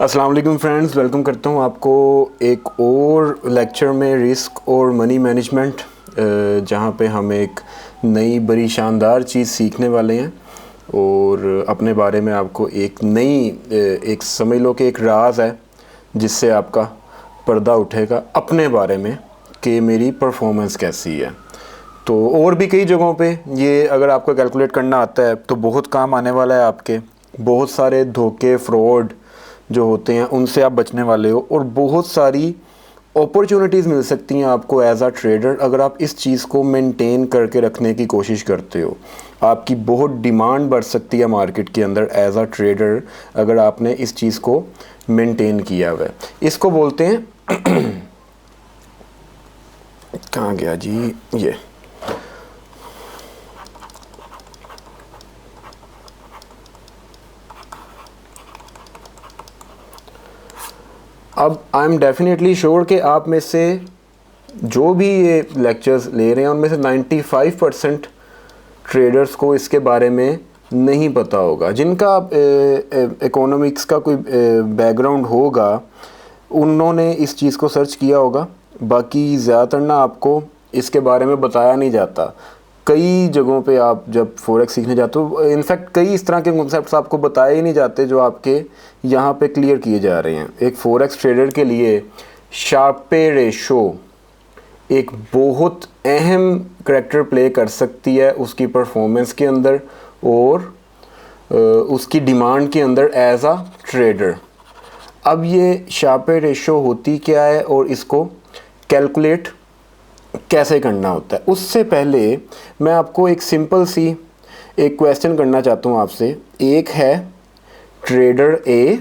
अस्सलाम वालेकुम friends, welcome करता हूँ आपको एक और लेक्चर में रिस्क और मनी मैनेजमेंट, जहाँ पे हम एक नई बड़ी शानदार चीज़ सीखने वाले हैं और अपने बारे में आपको एक नई एक समझ लो कि एक राज है जिससे आपका पर्दा उठेगा अपने बारे में कि मेरी परफॉर्मेंस कैसी है। तो और भी कई जगहों पे ये अगर आपको कैलकुलेट करना आता है तो बहुत काम आने वाला है आपके। बहुत सारे धोखे, फ्रॉड जो होते हैं उनसे आप बचने वाले हो और बहुत सारी अपॉर्चुनिटीज़ मिल सकती हैं आपको एज अ ट्रेडर अगर आप इस चीज़ को मेंटेन करके रखने की कोशिश करते हो। आपकी बहुत डिमांड बढ़ सकती है मार्केट के अंदर एज अ ट्रेडर अगर आपने इस चीज़ को मेंटेन किया हुआ है। इसको बोलते हैं कहाँ गया जी ये, अब आई एम डेफिनेटली श्योर कि आप में से जो भी ये लेक्चर्स ले रहे हैं उनमें से 95% ट्रेडर्स को इसके बारे में नहीं पता होगा। जिनका इकोनॉमिक्स का कोई बैकग्राउंड होगा उन्होंने इस चीज़ को सर्च किया होगा। बाकी ज़्यादातर ना आपको इसके बारे में बताया नहीं जाता। कई जगहों पे आप जब फॉरेक्स सीखने जाते हो, इनफैक्ट कई इस तरह के कॉन्सेप्ट्स आपको बताए ही नहीं जाते जो आपके यहाँ पे क्लियर किए जा रहे हैं। एक फॉरेक्स ट्रेडर के लिए शार्पे रेशो एक बहुत अहम करैक्टर प्ले कर सकती है उसकी परफॉर्मेंस के अंदर और उसकी डिमांड के अंदर एज अ ट्रेडर। अब ये शार्पे रेशो होती क्या है और इसको कैलकुलेट कैसे करना होता है, उससे पहले मैं आपको एक सिंपल सी एक क्वेश्चन करना चाहता हूँ आपसे। एक है ट्रेडर ए,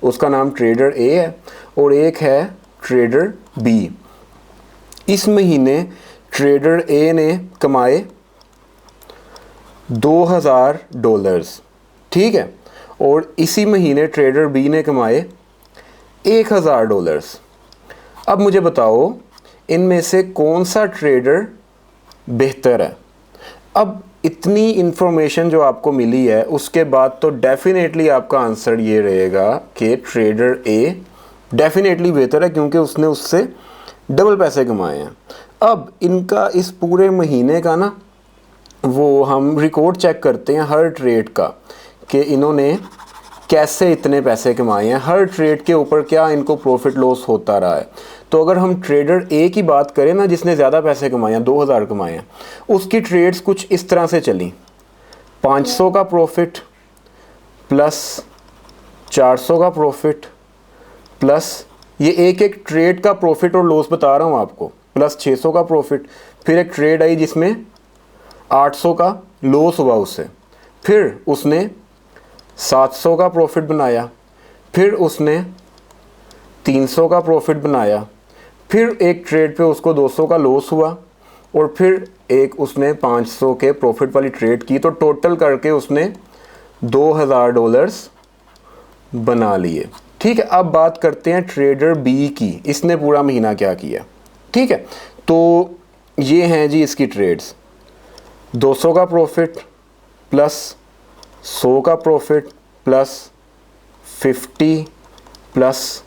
उसका नाम ट्रेडर ए है, और एक है ट्रेडर बी। इस महीने ट्रेडर ए ने कमाए $2000, ठीक है, और इसी महीने ट्रेडर बी ने कमाए $1000। अब मुझे बताओ इनमें से कौन सा ट्रेडर बेहतर है। अब इतनी इन्फॉर्मेशन जो आपको मिली है उसके बाद तो डेफिनेटली आपका आंसर ये रहेगा कि ट्रेडर ए डेफिनेटली बेहतर है क्योंकि उसने उससे डबल पैसे कमाए हैं। अब इनका इस पूरे महीने का ना वो हम रिकॉर्ड चेक करते हैं हर ट्रेड का कि इन्होंने कैसे इतने पैसे कमाए हैं, हर ट्रेड के ऊपर क्या इनको प्रॉफिट लॉस होता रहा है। तो अगर हम ट्रेडर ए की बात करें ना जिसने ज़्यादा पैसे कमाए हैं, 2000 कमाए हैं, उसकी ट्रेड्स कुछ इस तरह से चली। 500 का प्रॉफिट प्लस 400 का प्रॉफिट प्लस ये एक एक ट्रेड का प्रॉफिट और लॉस बता रहा हूँ आपको, प्लस 600 का प्रॉफिट। फिर एक ट्रेड आई जिसमें 800 का लॉस हुआ उससे, फिर उसने 700 का प्रॉफिट बनाया, फिर उसने 300 का प्रॉफिट बनाया, फिर एक ट्रेड पे उसको 200 का लॉस हुआ और फिर एक उसने 500 के प्रॉफिट वाली ट्रेड की। तो टोटल करके उसने $2000 बना लिए। ठीक है, अब बात करते हैं ट्रेडर बी की, इसने पूरा महीना क्या किया। ठीक है, तो ये हैं जी इसकी ट्रेड्स। 200 का प्रॉफिट प्लस 100 का प्रॉफिट प्लस 50 प्लस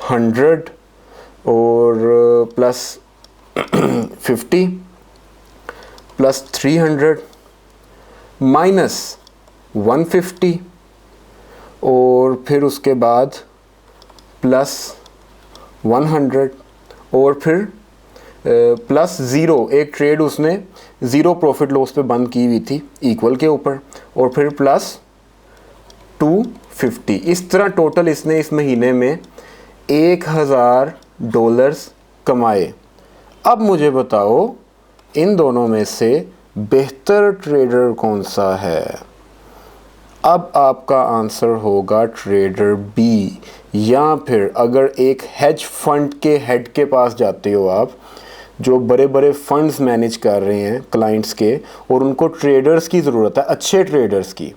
100 और प्लस 50 प्लस 300 माइनस 150 और फिर उसके बाद प्लस 100 और फिर प्लस 0। एक ट्रेड उसने 0 प्रॉफिट लॉस पे बंद की हुई थी इक्वल के ऊपर, और फिर प्लस 250। इस तरह टोटल इसने इस महीने में $1000 कमाए। अब मुझे बताओ इन दोनों में से बेहतर ट्रेडर कौन सा है। अब आपका आंसर होगा ट्रेडर बी। या फिर अगर एक हेज फंड के हेड के पास जाते हो आप, जो बड़े बड़े फंड्स मैनेज कर रहे हैं क्लाइंट्स के, और उनको ट्रेडर्स की ज़रूरत है, अच्छे ट्रेडर्स की,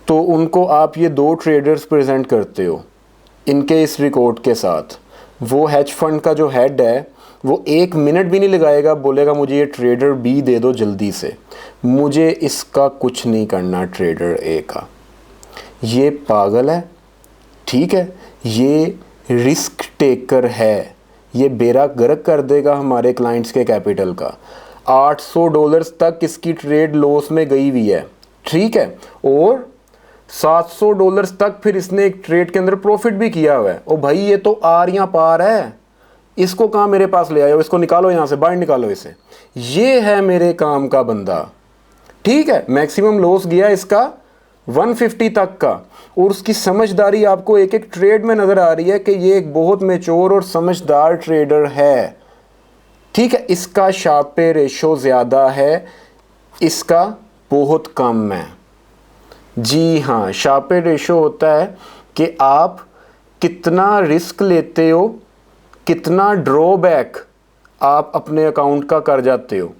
तो उनको आप ये 2 ट्रेडर्स प्रेजेंट करते हो इनके इस रिकॉर्ड के साथ। वो हेज फंड का जो हेड है वो 1 मिनट भी नहीं लगाएगा, बोलेगा मुझे ये ट्रेडर बी दे दो जल्दी से, मुझे इसका कुछ नहीं करना ट्रेडर ए का। ये पागल है, ठीक है, ये रिस्क टेकर है, ये बेड़ा गर्क कर देगा हमारे क्लाइंट्स के कैपिटल का। $800 तक इसकी ट्रेड लॉस में गई हुई है, ठीक है, और $700 तक फिर इसने एक ट्रेड के अंदर प्रॉफिट भी किया हुआ है। ओ भाई ये तो आर या पार है, इसको कहाँ मेरे पास ले आए हो, इसको निकालो यहाँ से, बाहर निकालो इसे। ये है मेरे काम का बंदा, ठीक है। मैक्सिमम लॉस गया इसका 150 तक का, और उसकी समझदारी आपको एक एक ट्रेड में नज़र आ रही है कि ये एक बहुत मैच्योर और समझदार ट्रेडर है, ठीक है। इसका शार्प पे रेशो ज़्यादा है, इसका बहुत कम है। जी हाँ, शार्प पे रेशो होता है कि आप कितना रिस्क लेते हो, कितना ड्रॉबैक आप अपने अकाउंट का कर जाते हो।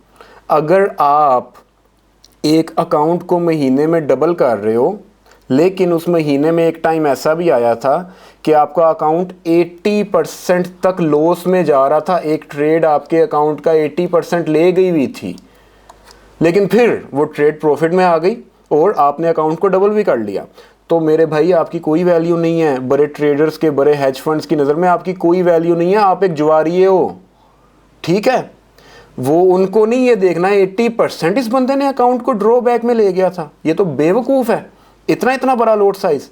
अगर आप एक अकाउंट को महीने में डबल कर रहे हो, लेकिन उस महीने में एक टाइम ऐसा भी आया था कि आपका अकाउंट 80% तक लॉस में जा रहा था, एक ट्रेड आपके अकाउंट का 80% ले गई हुई थी, लेकिन फिर वो ट्रेड प्रॉफिट में आ गई और आपने अकाउंट को डबल भी कर लिया, तो मेरे भाई आपकी कोई वैल्यू नहीं है। बड़े ट्रेडर्स के, बड़े हेज फंड्स की नज़र में आपकी कोई वैल्यू नहीं है, आप एक जुआरिये हो, ठीक है। वो उनको नहीं ये देखना है 80% इस बंदे ने अकाउंट को ड्रॉ बैक में ले गया था, ये तो बेवकूफ़ है, इतना इतना बड़ा लोट साइज,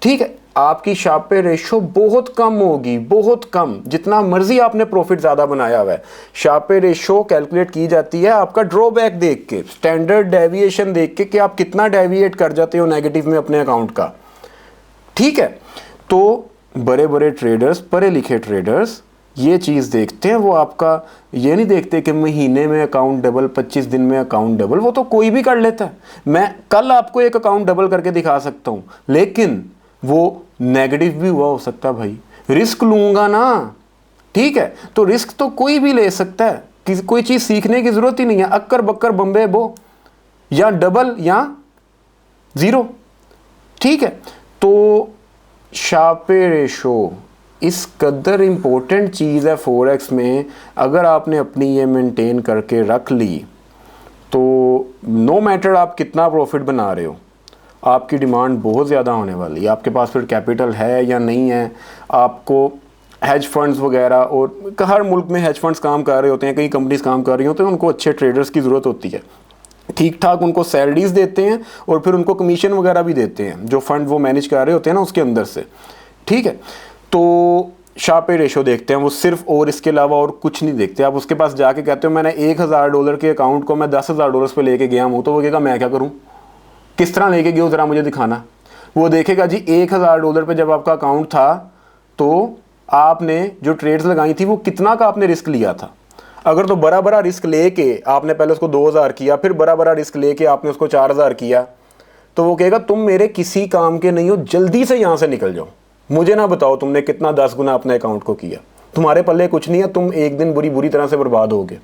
ठीक है। आपकी शार्प पे रेशो बहुत कम होगी, बहुत कम, जितना मर्जी आपने प्रॉफिट ज़्यादा बनाया हुआ है। शार्प पे रेशो कैलकुलेट की जाती है आपका ड्रॉबैक देख के, स्टैंडर्ड डेविएशन देख के, कि आप कितना डेविएट कर जाते हो नेगेटिव में अपने अकाउंट का, ठीक है। तो बड़े बड़े ट्रेडर्स, पढ़े लिखे ट्रेडर्स ये चीज़ देखते हैं, वो आपका ये नहीं देखते कि महीने में अकाउंट डबल, 25 दिन में अकाउंट डबल, वो तो कोई भी कर लेता है। मैं कल आपको एक अकाउंट डबल करके दिखा सकता हूँ, लेकिन वो नेगेटिव भी हुआ हो सकता है भाई, रिस्क लूँगा ना, ठीक है। तो रिस्क तो कोई भी ले सकता है, किसी कोई चीज़ सीखने की ज़रूरत ही नहीं है, अक्कर बक्कर बम्बे बो, या डबल या ज़ीरो, ठीक है। तो शार्प पे रेशो इस कदर इम्पोर्टेंट चीज़ है फॉरेक्स में, अगर आपने अपनी ये मेंटेन करके रख ली तो नो मैटर आप कितना प्रॉफिट बना रहे हो, आपकी डिमांड बहुत ज़्यादा होने वाली है। आपके पास फिर कैपिटल है या नहीं है, आपको हेज फंड्स वगैरह, और हर मुल्क में हेज फंड्स काम कर रहे होते हैं, कई कंपनीज काम कर रही होती हैं, उनको अच्छे ट्रेडर्स की ज़रूरत होती है, ठीक ठाक उनको सैलरीज देते हैं और फिर उनको कमीशन वगैरह भी देते हैं जो फंड वो मैनेज कर रहे होते हैं ना उसके अंदर से, ठीक है। तो शार्प पे रेशो देखते हैं वो सिर्फ, और इसके अलावा और कुछ नहीं देखते। आप उसके पास जाके कहते हो मैंने $1000 के अकाउंट को मैं $10,000 पे लेके गया हूँ, तो वो कहेगा मैं क्या करूँ, किस तरह लेके गए हो, ज़रा मुझे दिखाना। वो देखेगा जी $1000 पे जब आपका अकाउंट था तो आपने जो ट्रेड्स लगाई थी वो कितना का आपने रिस्क लिया था। अगर तो बड़ा बड़ा रिस्क लेके आपने पहले उसको 2000 किया, फिर बड़ा बड़ा रिस्क लेके आपने उसको 4000 किया, तो वो कहेगा तुम मेरे किसी काम के नहीं हो, जल्दी से यहाँ से निकल जाओ, मुझे ना बताओ तुमने कितना 10 गुना अपने अकाउंट को किया, तुम्हारे पल्ले कुछ नहीं है, तुम एक दिन बुरी तरह से बर्बाद होगे।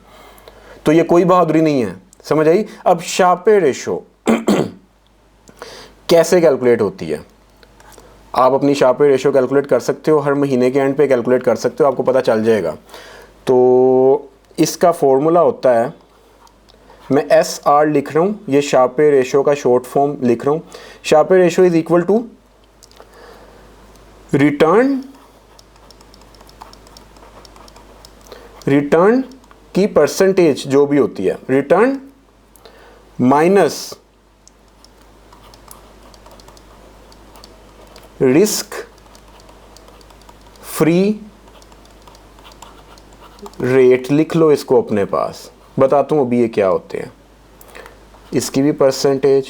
तो ये कोई बहादुरी नहीं है, समझ आई। अब शार्प पे रेशो कैसे कैलकुलेट होती है, आप अपनी शार्प पे रेशो कैलकुलेट कर सकते हो, हर महीने के एंड पे कैलकुलेट कर सकते हो, आपको पता चल जाएगा। तो इसका फॉर्मूला होता है, मैं SR लिख रहा हूँ, ये शार्प पे रेशो का शॉर्ट फॉर्म लिख रहा हूँ। शार्प पे ratio is equal to return की परसेंटेज जो भी होती है, return minus risk free rate, लिख लो इसको अपने पास, बताता हूँ अभी ये क्या होते हैं। इसकी भी परसेंटेज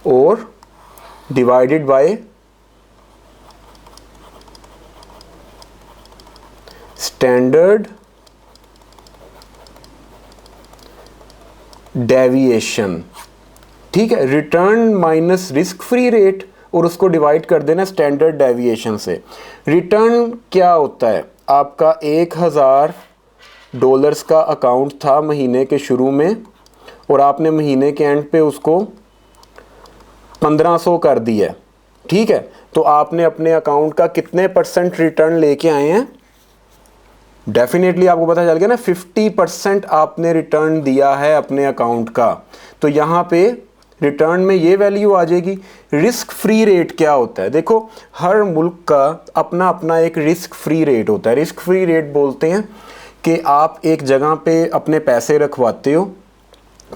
और डिवाइडेड बाय स्टैंडर्ड डेविएशन, ठीक है। Return minus risk free rate और उसको डिवाइड कर देना स्टैंडर्ड डेविएशन से। रिटर्न क्या होता है, आपका $1000 का अकाउंट था महीने के शुरू में और आपने महीने के एंड पे उसको 1500 कर दिया, ठीक है। तो आपने अपने अकाउंट का कितने % रिटर्न लेके आए हैं, डेफिनेटली आपको पता चल गया ना, 50% आपने रिटर्न दिया है अपने अकाउंट का। तो यहाँ पे रिटर्न में ये वैल्यू आ जाएगी। रिस्क फ्री रेट क्या होता है? देखो, हर मुल्क का अपना अपना एक रिस्क फ्री रेट होता है। रिस्क फ्री रेट बोलते हैं कि आप एक जगह पे अपने पैसे रखवाते हो,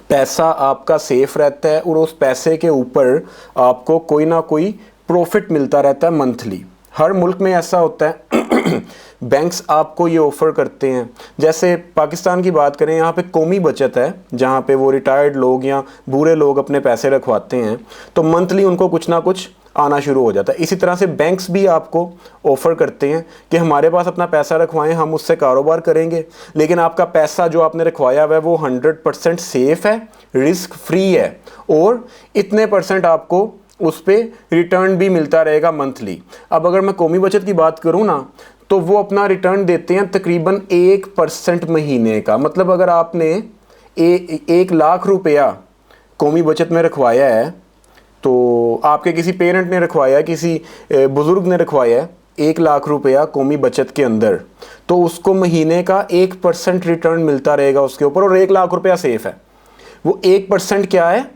पैसा आपका सेफ रहता है और उस पैसे के ऊपर आपको कोई ना कोई प्रॉफिट मिलता रहता है मंथली। हर मुल्क में ऐसा होता है। बैंक्स आपको ये ऑफ़र करते हैं। जैसे पाकिस्तान की बात करें, यहाँ पे कौमी बचत है जहाँ पे वो रिटायर्ड लोग या बूढ़े लोग अपने पैसे रखवाते हैं, तो मंथली उनको कुछ ना कुछ आना शुरू हो जाता है। इसी तरह से बैंक्स भी आपको ऑफ़र करते हैं कि हमारे पास अपना पैसा रखवाएं, हम उससे कारोबार करेंगे, लेकिन आपका पैसा जो आपने रखवाया हुआ है वो 100% सेफ़ है, रिस्क फ्री है और इतने % आपको उस पर रिटर्न भी मिलता रहेगा मंथली। अब अगर मैं कौमी बचत की बात करूँ ना, तो वो अपना रिटर्न देते हैं तकरीबन 1% महीने का। मतलब अगर आपने 1 लाख रुपया कौमी बचत में रखवाया है, तो आपके किसी पेरेंट ने रखवाया, किसी बुज़ुर्ग ने रखवाया है 1 लाख रुपया कौमी बचत के अंदर, तो उसको महीने का 1% रिटर्न मिलता रहेगा उसके ऊपर, और 1 लाख रुपया सेफ़ है। वो 1% क्या है?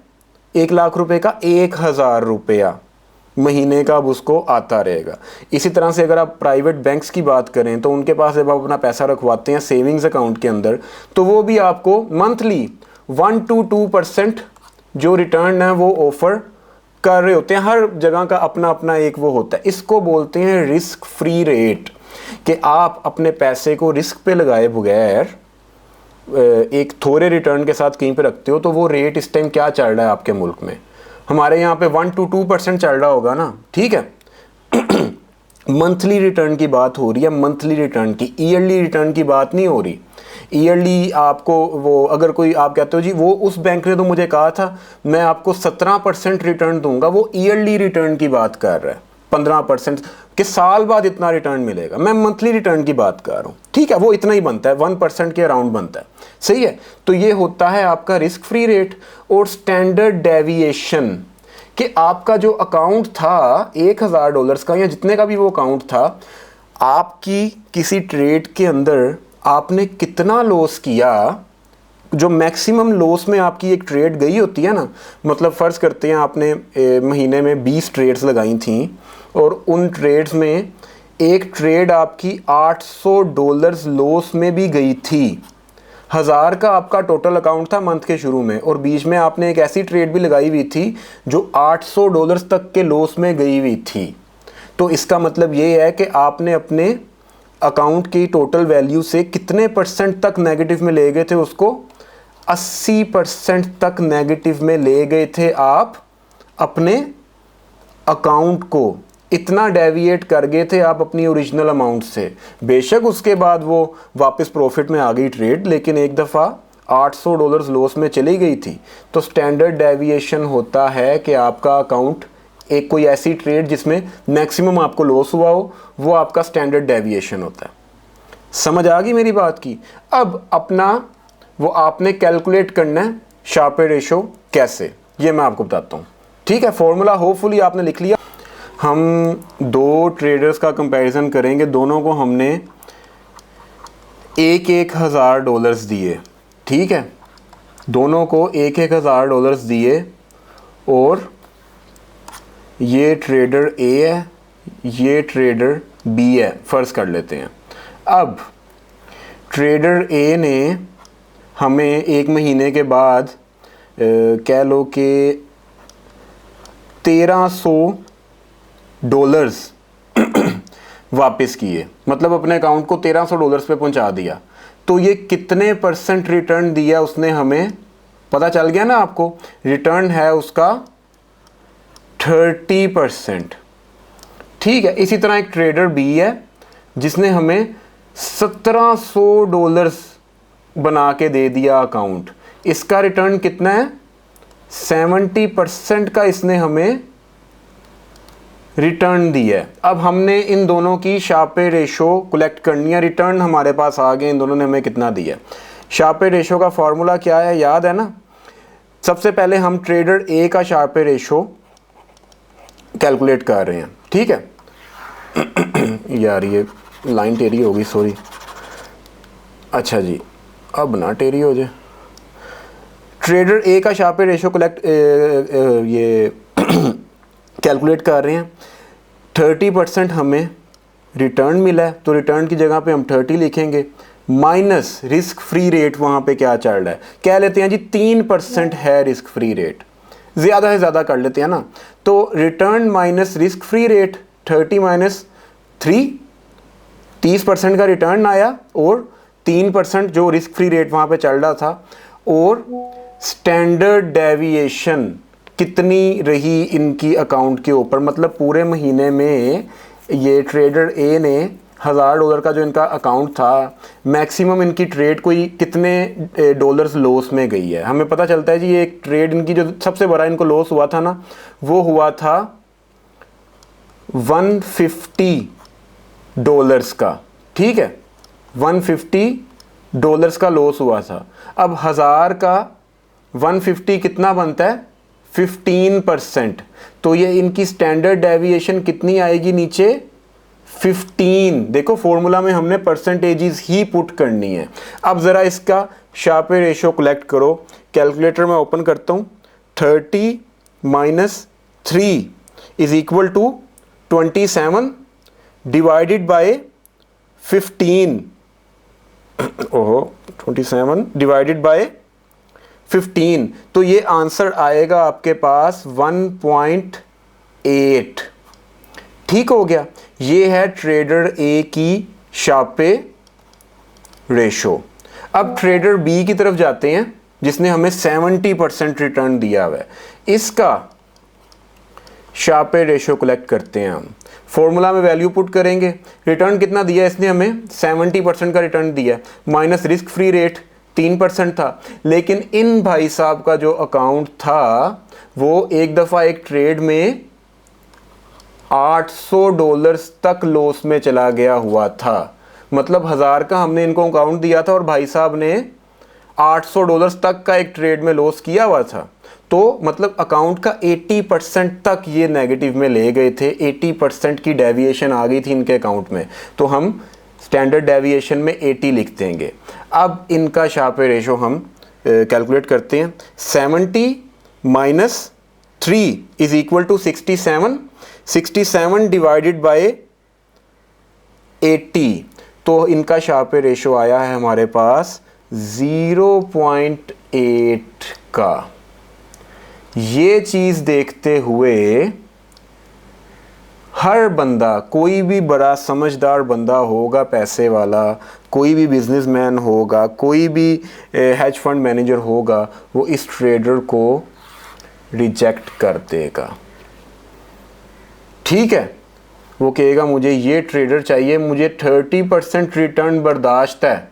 1 लाख रुपए का 1000 रुपया महीने का अब उसको आता रहेगा। इसी तरह से अगर आप प्राइवेट बैंक्स की बात करें, तो उनके पास जब आप अपना पैसा रखवाते हैं सेविंग्स अकाउंट के अंदर, तो वो भी आपको मंथली 1 to 2% जो रिटर्न है वो ऑफ़र कर रहे होते हैं। हर जगह का अपना अपना एक वो होता है। इसको बोलते हैं रिस्क फ्री रेट, कि आप अपने पैसे को रिस्क पे लगाए बगैर एक थोड़े रिटर्न के साथ कहीं पे रखते हो। तो वो रेट इस टाइम क्या चल रहा है आपके मुल्क में? हमारे यहाँ पे 1 to 2% चल रहा होगा ना, ठीक है। मंथली रिटर्न की बात हो रही है, मंथली रिटर्न की, ईयरली रिटर्न की बात नहीं हो रही। ईयरली आपको वो, अगर कोई आप कहते हो जी वो उस बैंक ने तो मुझे कहा था मैं आपको 17% रिटर्न दूंगा, वो ईयरली रिटर्न की बात कर रहा है, 15% कि साल बाद इतना रिटर्न मिलेगा। मैं मंथली रिटर्न की बात कर रहा हूँ, ठीक है। वो इतना ही बनता है, 1% के अराउंड बनता है, सही है। तो ये होता है आपका रिस्क फ्री रेट। और स्टैंडर्ड डेविएशन, कि आपका जो अकाउंट था $1000 का या जितने का भी वो अकाउंट था, आपकी किसी ट्रेड के अंदर आपने कितना लॉस किया, जो मैक्सिमम लॉस में आपकी एक ट्रेड गई होती है ना, मतलब फ़र्ज़ करते हैं आपने महीने में 20 ट्रेड्स लगाई थी और उन ट्रेड्स में एक ट्रेड आपकी $800 लॉस में भी गई थी। 1000 का आपका टोटल अकाउंट था मंथ के शुरू में, और बीच में आपने एक ऐसी ट्रेड भी लगाई हुई थी जो $800 तक के लॉस में गई हुई थी। तो इसका मतलब ये है कि आपने अपने अकाउंट की टोटल वैल्यू से कितने % तक नेगेटिव में ले गए थे? उसको 80% तक नेगेटिव में ले गए थे आप अपने अकाउंट को। इतना डेविएट कर गए थे आप अपनी ओरिजिनल अमाउंट से। बेशक उसके बाद वो वापस प्रॉफिट में आ गई ट्रेड, लेकिन एक दफ़ा $800 लॉस में चली गई थी। तो स्टैंडर्ड डेविएशन होता है कि आपका अकाउंट, एक कोई ऐसी ट्रेड जिसमें मैक्सिमम आपको लॉस हुआ हो, वो आपका स्टैंडर्ड डेविएशन होता है। समझ आ गई मेरी बात की? अब अपना वो आपने कैलकुलेट करना है शार्पे रेशो कैसे, ये मैं आपको बताता हूँ, ठीक है। फॉर्मूला होपफुली आपने लिख लिया। हम 2 ट्रेडर्स का कंपैरिजन करेंगे, दोनों को हमने $1000 दिए, ठीक है। दोनों को $1000 दिए, और ये ट्रेडर ए है, ये ट्रेडर बी है, फ़र्ज़ कर लेते हैं। अब ट्रेडर ए ने हमें 1 महीने के बाद कह लो कि $1300 वापस किए, मतलब अपने अकाउंट को $1300 पे पहुंचा दिया। तो ये कितने % रिटर्न दिया उसने हमें? पता चल गया ना आपको? रिटर्न है उसका 30%, ठीक है। इसी तरह एक ट्रेडर बी है जिसने हमें $1700 बना के दे दिया अकाउंट। इसका रिटर्न कितना है? 70% का इसने हमें रिटर्न दिया है। अब हमने इन दोनों की शार्पे रेशो कलेक्ट करनी है। रिटर्न हमारे पास आ गए, इन दोनों ने हमें कितना दिया। शार्पे रेशो का फॉर्मूला क्या है, याद है ना? सबसे पहले हम ट्रेडर ए का शार्पे रेशो कैलकुलेट कर रहे हैं, ठीक है। यार ये लाइन टेढ़ी होगी, सॉरी। अच्छा जी, अब ना टेढ़ी हो जाए। ट्रेडर ए का शार्प पे रेशो ये कैलकुलेट कर रहे हैं। 30% हमें रिटर्न मिला है, तो रिटर्न की जगह पे हम 30 लिखेंगे, माइनस रिस्क फ्री रेट वहाँ पे क्या चल रहा है, कह लेते हैं जी 3% है रिस्क फ्री रेट, ज़्यादा से ज़्यादा कर लेते हैं ना। तो return minus risk free rate 30 minus 3, 30% का रिटर्न आया और 3% जो रिस्क फ्री रेट वहाँ पे चल रहा था। और स्टैंडर्ड डेविएशन कितनी रही इनकी अकाउंट के ऊपर, मतलब पूरे महीने में ये ट्रेडर ए ने $1000 का जो इनका अकाउंट था, मैक्सिमम इनकी ट्रेड कोई कितने डॉलर्स लॉस में गई है। हमें पता चलता है जी ये एक ट्रेड इनकी जो सबसे बड़ा इनको लॉस हुआ था ना, वो हुआ था $150 का, ठीक है, $150 का लॉस हुआ था। अब 1000 का 150 कितना बनता है, 15%, तो ये इनकी स्टैंडर्ड डेविएशन कितनी आएगी नीचे, 15। देखो फॉर्मूला में हमने परसेंटेजेस ही पुट करनी है। अब ज़रा इसका शार्प पे रेशो कलेक्ट करो, कैलकुलेटर में ओपन करता हूँ। 30 minus 3 is equal to 27 divided by 15, ओहो 27 डिवाइडेड बाय 15, तो ये आंसर आएगा आपके पास 1.8। ठीक हो गया, ये है ट्रेडर ए की शार्प पे रेशो। अब ट्रेडर बी की तरफ जाते हैं जिसने हमें 70% रिटर्न दिया हुआ है, इसका शार्प पे रेशो कलेक्ट करते हैं हम। फॉर्मूला में वैल्यू पुट करेंगे, रिटर्न कितना दिया इसने हमें, 70% का रिटर्न दिया, माइनस रिस्क फ्री रेट 3% था। लेकिन इन भाई साहब का जो अकाउंट था वो एक दफ़ा एक ट्रेड में $800 तक लॉस में चला गया हुआ था। मतलब 1000 का हमने इनको अकाउंट दिया था और भाई साहब ने $800 तक का एक ट्रेड में लॉस किया हुआ था। तो मतलब अकाउंट का 80% तक ये नेगेटिव में ले गए थे, 80% की डेविएशन आ गई थी इनके अकाउंट में। तो हम स्टैंडर्ड डेविएशन में 80 लिख देंगे। अब इनका शार्प पे रेशो हम कैलकुलेट करते हैं। 70 minus 3 is equal to 67, 67 divided by 80, तो इनका शार्प पे रेशो आया है हमारे पास 0.8 का। ये चीज़ देखते हुए हर बंदा, कोई भी बड़ा समझदार बंदा होगा, पैसे वाला, कोई भी बिजनेसमैन होगा, कोई भी हेज फंड मैनेजर होगा, वो इस ट्रेडर को रिजेक्ट कर देगा। ठीक है, वो कहेगा मुझे ये ट्रेडर चाहिए, मुझे 30% रिटर्न बर्दाश्त है,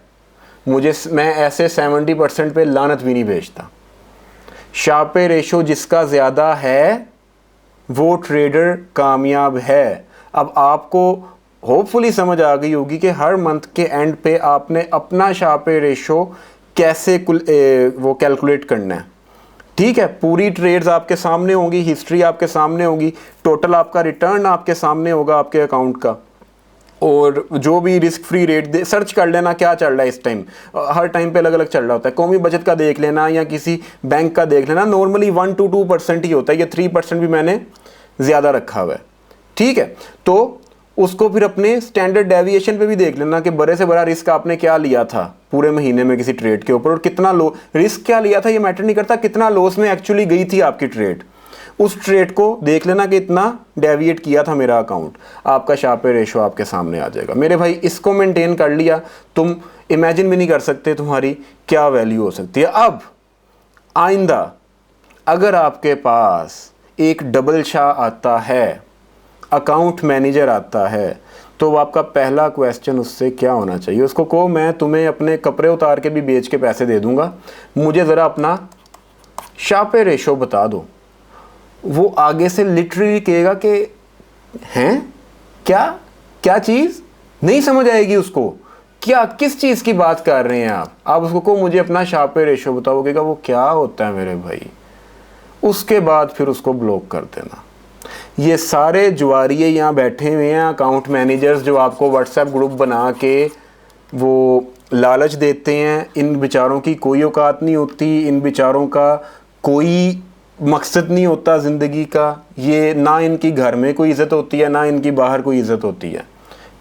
मैं ऐसे 70% पे लानत भी नहीं भेजता। शार्प पे रेशो जिसका ज़्यादा है वो ट्रेडर कामयाब है। अब आपको होपफुली समझ आ गई होगी कि हर मंथ के एंड पे आपने अपना शार्प पे रेशो कैसे वो कैलकुलेट करना है। ठीक है, पूरी ट्रेड्स आपके सामने होंगी, हिस्ट्री आपके सामने होगी, टोटल आपका रिटर्न आपके सामने होगा आपके अकाउंट का, और जो भी रिस्क फ्री रेट सर्च कर लेना क्या चल रहा है इस टाइम, हर टाइम पे अलग अलग चल रहा होता है। कौमी बचत का देख लेना या किसी बैंक का देख लेना, नॉर्मली 1 to 2% ही होता है, ये 3% भी मैंने ज़्यादा रखा हुआ है। ठीक है, तो उसको फिर अपने स्टैंडर्ड डेविएशन पे भी देख लेना कि बड़े से बड़ा रिस्क आपने क्या लिया था पूरे महीने में किसी ट्रेड के ऊपर, और कितना रिस्क क्या लिया था ये मैटर नहीं करता, कितना लॉस में एक्चुअली गई थी आपकी ट्रेड, उस ट्रेड को देख लेना कि इतना डेविएट किया था मेरा अकाउंट, आपका शार्प पे रेशो आपके सामने आ जाएगा। मेरे भाई इसको मेंटेन कर लिया, तुम इमेजिन भी नहीं कर सकते तुम्हारी क्या वैल्यू हो सकती है। अब आइंदा अगर आपके पास एक डबल शाह आता है, अकाउंट मैनेजर आता है, तो आपका पहला क्वेश्चन उससे क्या होना चाहिए, उसको कहो मैं तुम्हें अपने कपड़े उतार के भी बेच के पैसे दे दूंगा, मुझे ज़रा अपना शार्प पे रेशो बता दो। वो आगे से लिटरली कहेगा कि हैं क्या क्या चीज़, नहीं समझ आएगी उसको, क्या किस चीज़ की बात कर रहे हैं आप उसको को मुझे अपना शार्प पे रेशो बताओ, कहेगा वो क्या होता है मेरे भाई, उसके बाद फिर उसको ब्लॉक कर देना। ये सारे जुआरिये यहाँ बैठे हुए हैं, अकाउंट मैनेजर्स जो आपको व्हाट्सएप ग्रुप बना के वो लालच देते हैं। इन बेचारों की कोई औकात नहीं होती, इन बेचारों का कोई मकसद नहीं होता ज़िंदगी का। ये ना इनकी घर में कोई इज़्ज़त होती है, ना इनकी बाहर कोई इज़्ज़त होती है।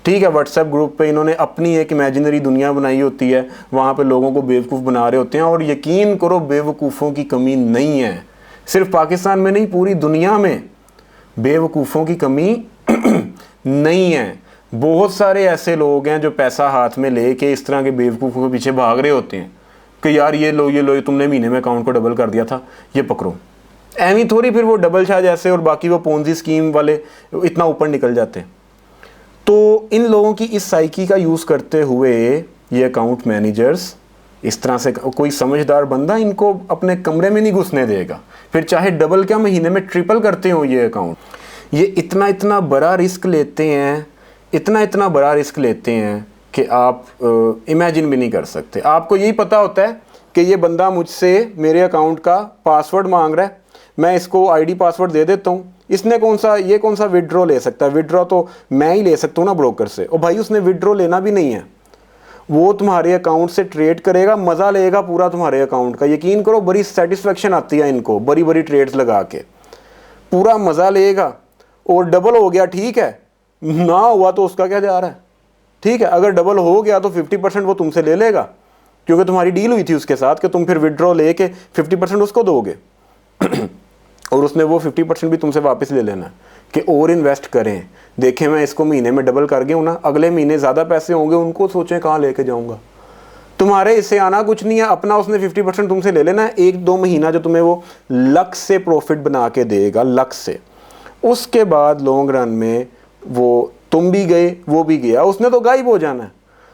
ठीक है, व्हाट्सएप ग्रुप पे इन्होंने अपनी एक इमेजिनरी दुनिया बनाई होती है, वहाँ पे लोगों को बेवकूफ़ बना रहे होते हैं। और यकीन करो बेवकूफ़ों की कमी नहीं है, सिर्फ पाकिस्तान में नहीं पूरी दुनिया में बेवकूफ़ों की कमी नहीं है। बहुत सारे ऐसे लोग हैं जो पैसा हाथ में लेके इस तरह के बेवकूफ़ों के पीछे भाग रहे होते हैं कि यार ये लो तुमने महीने में अकाउंट को डबल कर दिया था, ये पकड़ो। ऐवी थोड़ी फिर वो डबल शाह जैसे और बाकी वो पोंजी स्कीम वाले इतना ऊपर निकल जाते हैं। तो इन लोगों की इस साइकी का यूज़ करते हुए ये अकाउंट मैनेजर्स इस तरह से, कोई समझदार बंदा इनको अपने कमरे में नहीं घुसने देगा, फिर चाहे डबल क्या महीने में ट्रिपल करते हो ये अकाउंट। ये इतना बड़ा रिस्क लेते हैं, इतना बड़ा रिस्क लेते हैं कि आप इमेजिन भी नहीं कर सकते। आपको यही पता होता है कि ये बंदा मुझसे मेरे अकाउंट का पासवर्ड मांग रहा है, मैं इसको आईडी पासवर्ड दे देता हूँ, इसने कौन सा विड्रॉ ले सकता है, विड्रॉ तो मैं ही ले सकता हूँ ना ब्रोकर से। और भाई उसने विड्रॉ लेना भी नहीं है, वो तुम्हारे अकाउंट से ट्रेड करेगा, मज़ा लेगा पूरा तुम्हारे अकाउंट का। यकीन करो बड़ी सेटिस्फेक्शन आती है इनको, बड़ी ट्रेड्स लगा के पूरा मज़ा लेगा। और डबल हो गया ठीक है, ना हुआ तो उसका क्या जा रहा है, ठीक है। अगर डबल हो गया तो 50% वो तुमसे ले लेगा, क्योंकि तुम्हारी डील हुई थी उसके साथ कि तुम फिर विड्रॉ लेके 50% उसको दोगे और उसने वो 50% भी तुमसे वापस ले लेना कि और इन्वेस्ट करें। देखें मैं इसको महीने में डबल कर गया हूँ ना, अगले महीने ज़्यादा पैसे होंगे, उनको सोचें कहाँ लेके जाऊँगा। तुम्हारे इससे आना कुछ नहीं है, अपना उसने 50% तुमसे ले लेना है। 1-2 महीना जो तुम्हें वो लक से प्रॉफिट बना के देगा, लक से, उसके बाद लॉन्ग रन में वो तुम भी गए वो भी गया, उसने तो गायब हो जाना है,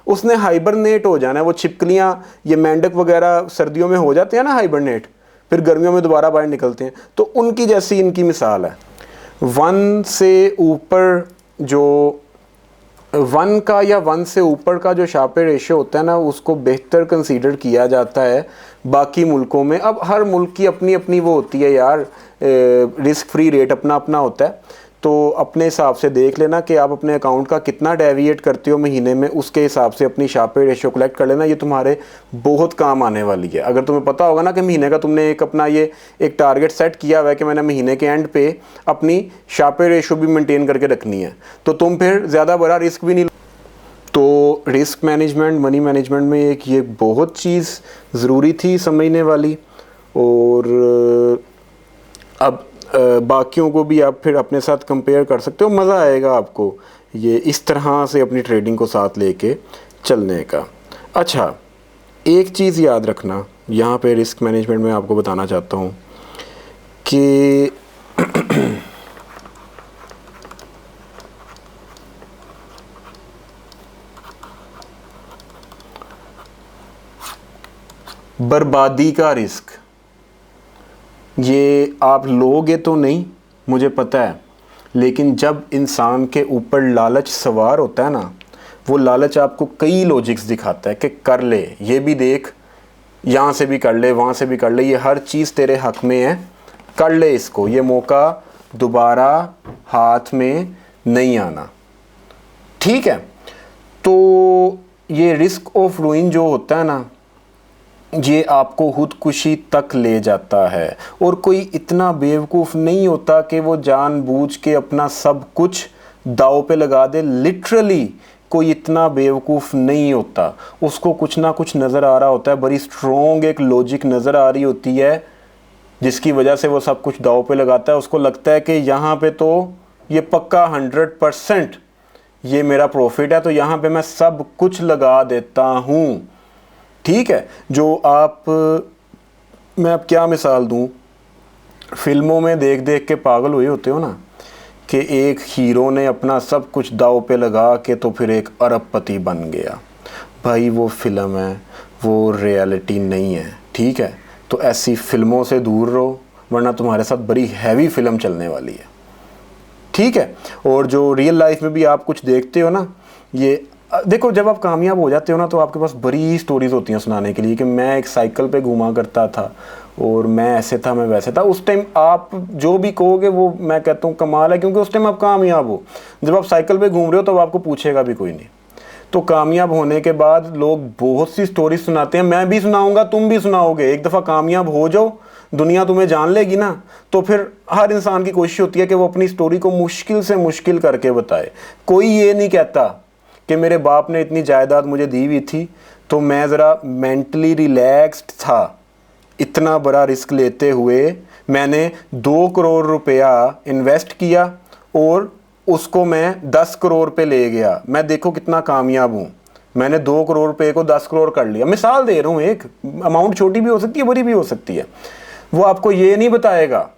उसने हाइबरनेट हो जाना है। वो छिपकलियाँ, ये मेंढक वगैरह सर्दियों में हो जाते हैं ना हाइबरनेट, फिर गर्मियों में दोबारा बाहर निकलते हैं, तो उनकी जैसी इनकी मिसाल है। 1 से ऊपर जो 1 का या 1 से ऊपर का जो शार्पे रेशियो होता है ना, उसको बेहतर कंसीडर किया जाता है बाकी मुल्कों में। अब हर मुल्क की अपनी अपनी वो होती है यार, रिस्क फ्री रेट अपना अपना होता है। तो अपने हिसाब से देख लेना कि आप अपने अकाउंट का कितना डेविएट करते हो महीने में, उसके हिसाब से अपनी शार्पे रेशियो कलेक्ट कर लेना। ये तुम्हारे बहुत काम आने वाली है। अगर तुम्हें पता होगा ना कि महीने का तुमने एक टारगेट सेट किया हुआ है कि मैंने महीने के एंड पे अपनी शार्पे रेशियो भी मेंटेन करके रखनी है, तो तुम फिर ज़्यादा बड़ा रिस्क भी नहीं। तो रिस्क मैनेजमेंट, मनी मैनेजमेंट में एक ये बहुत चीज़ ज़रूरी थी समझने वाली। और अब बाकियों को भी आप फिर अपने साथ कंपेयर कर सकते हो, मज़ा आएगा आपको ये इस तरह से अपनी ट्रेडिंग को साथ लेके चलने का। अच्छा, एक चीज़ याद रखना यहाँ पे रिस्क मैनेजमेंट में आपको बताना चाहता हूँ कि बर्बादी का रिस्क ये आप लोगे तो नहीं, मुझे पता है, लेकिन जब इंसान के ऊपर लालच सवार होता है ना, वो लालच आपको कई लॉजिक्स दिखाता है कि कर ले, ये भी देख, यहाँ से भी कर ले, वहाँ से भी कर ले, ये हर चीज़ तेरे हक़ में है, कर ले इसको, ये मौका दोबारा हाथ में नहीं आना, ठीक है। तो ये रिस्क ऑफ रूइन जो होता है ना, ये आपको खुदकुशी तक ले जाता है। और कोई इतना बेवकूफ़ नहीं होता कि वो जानबूझ के अपना सब कुछ दाव पे लगा दे। लिटरली कोई इतना बेवकूफ़ नहीं होता, उसको कुछ ना कुछ नज़र आ रहा होता है, बड़ी स्ट्रॉन्ग एक लॉजिक नज़र आ रही होती है जिसकी वजह से वो सब कुछ दाव पे लगाता है। उसको लगता है कि यहाँ पे तो ये पक्का 100% ये मेरा प्रॉफिट है, तो यहाँ पे मैं सब कुछ लगा देता हूँ, ठीक है। जो आप, मैं अब क्या मिसाल दूँ, फिल्मों में देख देख के पागल हुए होते हो ना कि एक हीरो ने अपना सब कुछ दाव पे लगा के तो फिर एक अरबपति बन गया। भाई वो फिल्म है, वो रियलिटी नहीं है, ठीक है। तो ऐसी फिल्मों से दूर रहो, वरना तुम्हारे साथ बड़ी हैवी फिल्म चलने वाली है, ठीक है। और जो रियल लाइफ में भी आप कुछ देखते हो ना, ये देखो, जब आप कामयाब हो जाते हो ना तो आपके पास बड़ी स्टोरीज़ होती हैं सुनाने के लिए कि मैं एक साइकिल पे घूमा करता था और मैं ऐसे था, मैं वैसे था। उस टाइम आप जो भी कहोगे वो मैं कहता हूँ कमाल है, क्योंकि उस टाइम आप कामयाब हो। जब आप साइकिल पे घूम रहे हो तो आपको पूछेगा भी कोई नहीं। तो कामयाब होने के बाद लोग बहुत सी स्टोरी सुनाते हैं, मैं भी सुनाऊंगा, तुम भी सुनाओगे। एक दफ़ा कामयाब हो जाओ, दुनिया तुम्हें जान लेगी ना, तो फिर हर इंसान की कोशिश होती है कि वो अपनी स्टोरी को मुश्किल से मुश्किल करके बताए। कोई ये नहीं कहता कि मेरे बाप ने इतनी जायदाद मुझे दी हुई थी तो मैं ज़रा मेंटली रिलैक्स्ड था। इतना बड़ा रिस्क लेते हुए मैंने 2 करोड़ रुपया इन्वेस्ट किया और उसको मैं 10 करोड़ पे ले गया। मैं देखो कितना कामयाब हूँ, मैंने 2 करोड़ रुपये को 10 करोड़ कर लिया। मिसाल दे रहा हूँ, एक अमाउंट छोटी भी हो सकती है, बड़ी भी हो सकती है। वो आपको ये नहीं बताएगा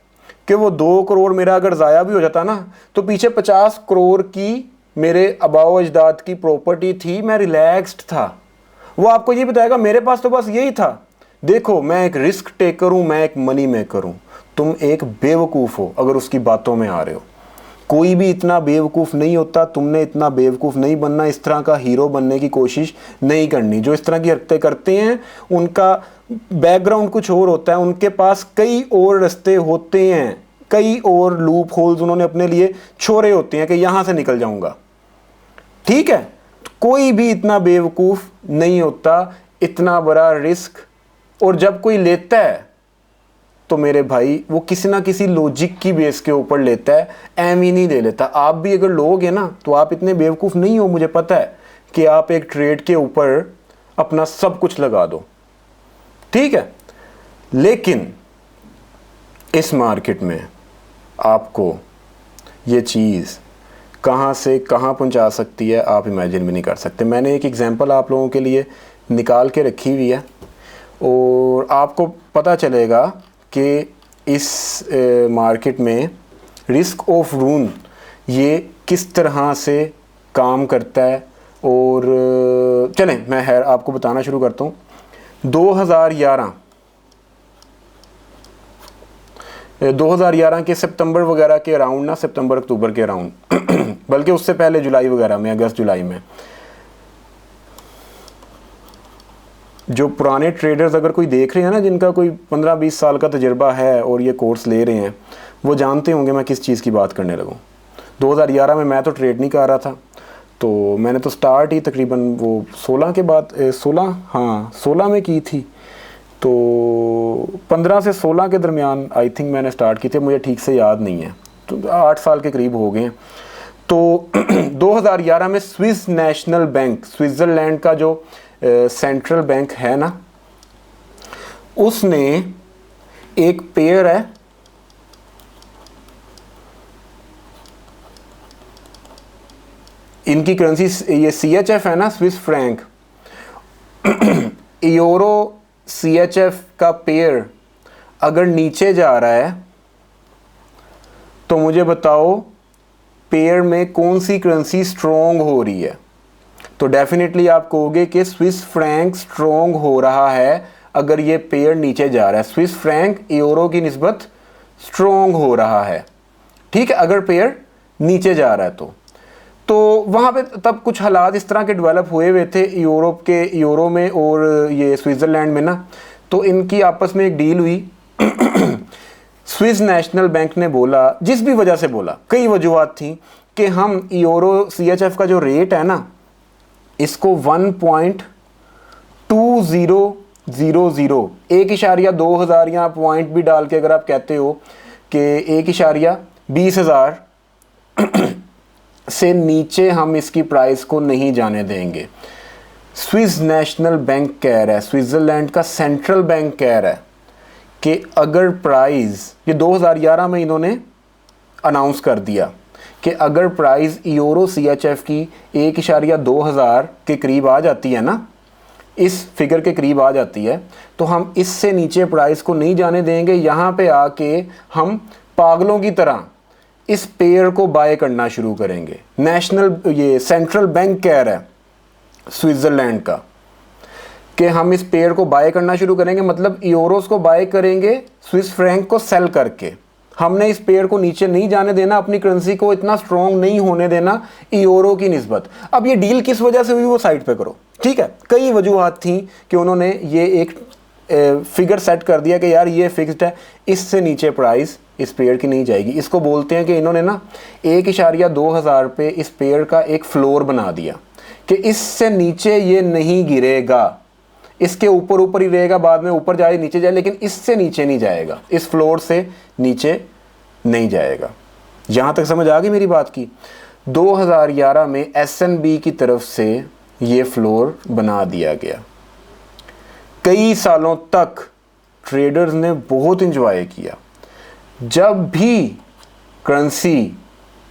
कि वो 2 करोड़ मेरा अगर ज़ाया भी हो जाता ना तो पीछे 50 करोड़ की मेरे आबाओ अजदाद की प्रॉपर्टी थी, मैं रिलैक्स्ड था। वो आपको ये बताएगा मेरे पास तो बस यही था। देखो मैं एक रिस्क टेकर हूँ, मैं एक मनी मेकर हूँ। तुम एक बेवकूफ़ हो अगर उसकी बातों में आ रहे हो। कोई भी इतना बेवकूफ़ नहीं होता, तुमने इतना बेवकूफ़ नहीं बनना, इस तरह का हीरो बनने की कोशिश नहीं करनी। जो इस तरह की हरकतें करते हैं उनका बैकग्राउंड कुछ और होता है, उनके पास कई और रास्ते होते हैं, कई और लूप होल्स उन्होंने अपने लिए छोड़े होते हैं कि यहाँ से निकल जाऊँगा। ठीक है, कोई भी इतना बेवकूफ़ नहीं होता इतना बड़ा रिस्क, और जब कोई लेता है तो मेरे भाई वो किसी ना किसी लॉजिक की बेस के ऊपर लेता है, एम ही नहीं ले लेता। आप भी अगर लोगे ना तो आप इतने बेवकूफ़ नहीं हो, मुझे पता है, कि आप एक ट्रेड के ऊपर अपना सब कुछ लगा दो। ठीक है, लेकिन इस मार्केट में आपको ये चीज़ कहाँ से कहाँ पहुँचा सकती है आप इमेजिन भी नहीं कर सकते। मैंने एक एग्जांपल आप लोगों के लिए निकाल के रखी हुई है और आपको पता चलेगा कि इस मार्केट में रिस्क ऑफ रून ये किस तरह से काम करता है। और चलें मैं आपको बताना शुरू करता हूँ। 2011 के सितंबर वगैरह के अराउंड ना, सितंबर अक्टूबर के अराउंड बल्कि उससे पहले जुलाई वगैरह में, अगस्त जुलाई में, जो पुराने ट्रेडर्स अगर कोई देख रहे हैं ना, जिनका कोई 15-20 साल का तजुर्बा है और ये कोर्स ले रहे हैं, वो जानते होंगे मैं किस चीज़ की बात करने लगूँ। 2011 में मैं तो ट्रेड नहीं कर रहा था, तो मैंने तो स्टार्ट ही तकरीबन वो 16 के बाद 16 में की थी। तो 15 से 16 के दरमियान आई थिंक मैंने स्टार्ट की थी, मुझे ठीक से याद नहीं है, तो 8 साल के करीब हो गए हैं। तो 2011 में स्विस नेशनल बैंक, स्विट्ज़रलैंड का जो सेंट्रल बैंक है ना, उसने एक पेयर है, इनकी करेंसी ये CHF है ना, स्विस फ्रैंक, यूरो CHF का पेयर अगर नीचे जा रहा है तो मुझे बताओ पेयर में कौन सी करेंसी स्ट्रॉन्ग हो रही है। तो डेफिनेटली आप कहोगे कि स्विस फ्रैंक स्ट्रॉन्ग हो रहा है अगर ये पेयर नीचे जा रहा है। स्विस फ्रैंक यूरो की निस्बत स्ट्रॉन्ग हो रहा है, ठीक है, अगर पेयर नीचे जा रहा है तो वहाँ पे तब कुछ हालात इस तरह के डेवलप हुए थे यूरो में और ये स्विट्ज़रलैंड में ना, तो इनकी आपस में एक डील हुई। स्विस नेशनल बैंक ने बोला, जिस भी वजह से बोला, कई वजूहत थी, कि हम यूरो CHF का जो रेट है ना, इसको 1.2000 1.2000 या पॉइंट भी डाल के अगर आप कहते हो कि 1.20,000 से नीचे हम इसकी प्राइस को नहीं जाने देंगे। स्विस नेशनल बैंक कह रहा है, स्विट्ज़रलैंड का सेंट्रल बैंक कह रहा है कि अगर प्राइस, ये 2011 में इन्होंने अनाउंस कर दिया कि अगर प्राइस यूरो CHF की 1.2000 के करीब आ जाती है ना, इस फिगर के करीब आ जाती है, तो हम इससे नीचे प्राइस को नहीं जाने देंगे। यहाँ पे आके हम पागलों की तरह इस पेयर को बाय करना शुरू करेंगे। ये सेंट्रल बैंक कह रहा है स्विट्ज़रलैंड का कि हम इस पेयर को बाय करना शुरू करेंगे, मतलब यूरोस को बाय करेंगे, स्विस फ्रैंक को सेल करके। हमने इस पेयर को नीचे नहीं जाने देना, अपनी करेंसी को इतना स्ट्रॉन्ग नहीं होने देना यूरो की निस्बत। अब ये डील किस वजह से हुई वो साइड पे करो, ठीक है। कई वजूहत थी कि उन्होंने ये एक फिगर सेट कर दिया कि यार ये फिक्स्ड है, इससे नीचे प्राइस इस पेयर की नहीं जाएगी। इसको बोलते हैं कि इन्होंने ना 1.2000 पे इस पेयर का एक फ्लोर बना दिया कि इससे नीचे ये नहीं गिरेगा, इसके ऊपर ऊपर ही रहेगा, बाद में ऊपर जाए नीचे जाए, लेकिन इससे नीचे नहीं जाएगा, इस फ्लोर से नीचे नहीं जाएगा। यहां तक समझ आ गई मेरी बात की। 2011 में एसएनबी की तरफ से ये फ्लोर बना दिया गया। कई सालों तक ट्रेडर्स ने बहुत इंजॉय किया। जब भी करेंसी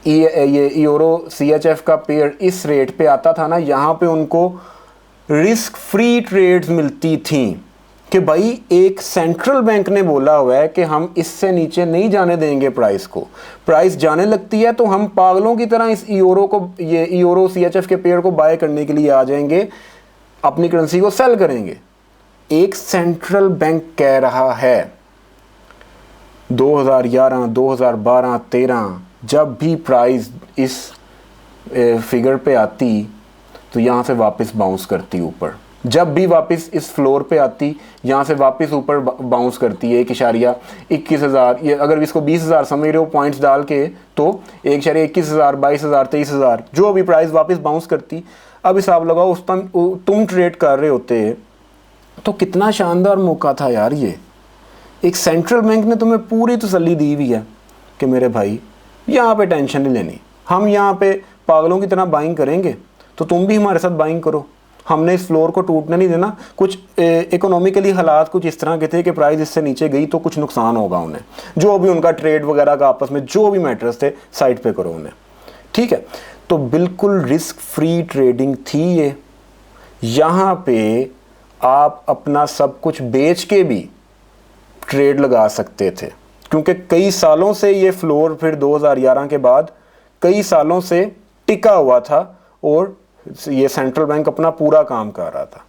ये यूरो CHF का पेयर इस रेट पे आता था ना, यहाँ पे उनको रिस्क फ्री ट्रेड्स मिलती थी कि भाई एक सेंट्रल बैंक ने बोला हुआ है कि हम इससे नीचे नहीं जाने देंगे प्राइस को। प्राइस जाने लगती है तो हम पागलों की तरह इस ये यूरो CHF के पेयर को बाय करने के लिए आ जाएंगे, अपनी करेंसी को सेल करेंगे। एक सेंट्रल बैंक कह रहा है 2011, 2012, 13 जब भी प्राइस इस फिगर पे आती तो यहाँ से वापस बाउंस करती ऊपर। जब भी वापस इस फ्लोर पे आती यहाँ से वापस ऊपर बाउंस करती है 1.21,000। ये अगर इसको 20,000 समझ रहे हो पॉइंट्स डाल के तो 1.21,000, 22,000, 23,000 जो भी प्राइस वापस बाउंस करती। अब हिसाब लगाओ उस टाइम तुम ट्रेड कर रहे होते तो कितना शानदार मौका था यार। ये एक सेंट्रल बैंक ने तुम्हें पूरी तसल्ली दी हुई है कि मेरे भाई यहाँ पे टेंशन नहीं लेनी, हम यहाँ पे पागलों की तरह बाइंग करेंगे तो तुम भी हमारे साथ बाइंग करो, हमने इस फ्लोर को टूटने नहीं देना। कुछ इकोनॉमिकली हालात कुछ इस तरह के थे कि प्राइस इससे नीचे गई तो कुछ नुकसान होगा उन्हें, जो भी उनका ट्रेड वगैरह का आपस में जो भी मैटर्स थे साइड पे करो उन्हें, ठीक है। तो बिल्कुल रिस्क फ्री ट्रेडिंग थी ये। यहाँ पे आप अपना सब कुछ बेच के भी ट्रेड लगा सकते थे, क्योंकि कई सालों से ये फ्लोर फिर 2011 के बाद कई सालों से टिका हुआ था और ये सेंट्रल बैंक अपना पूरा काम कर रहा था।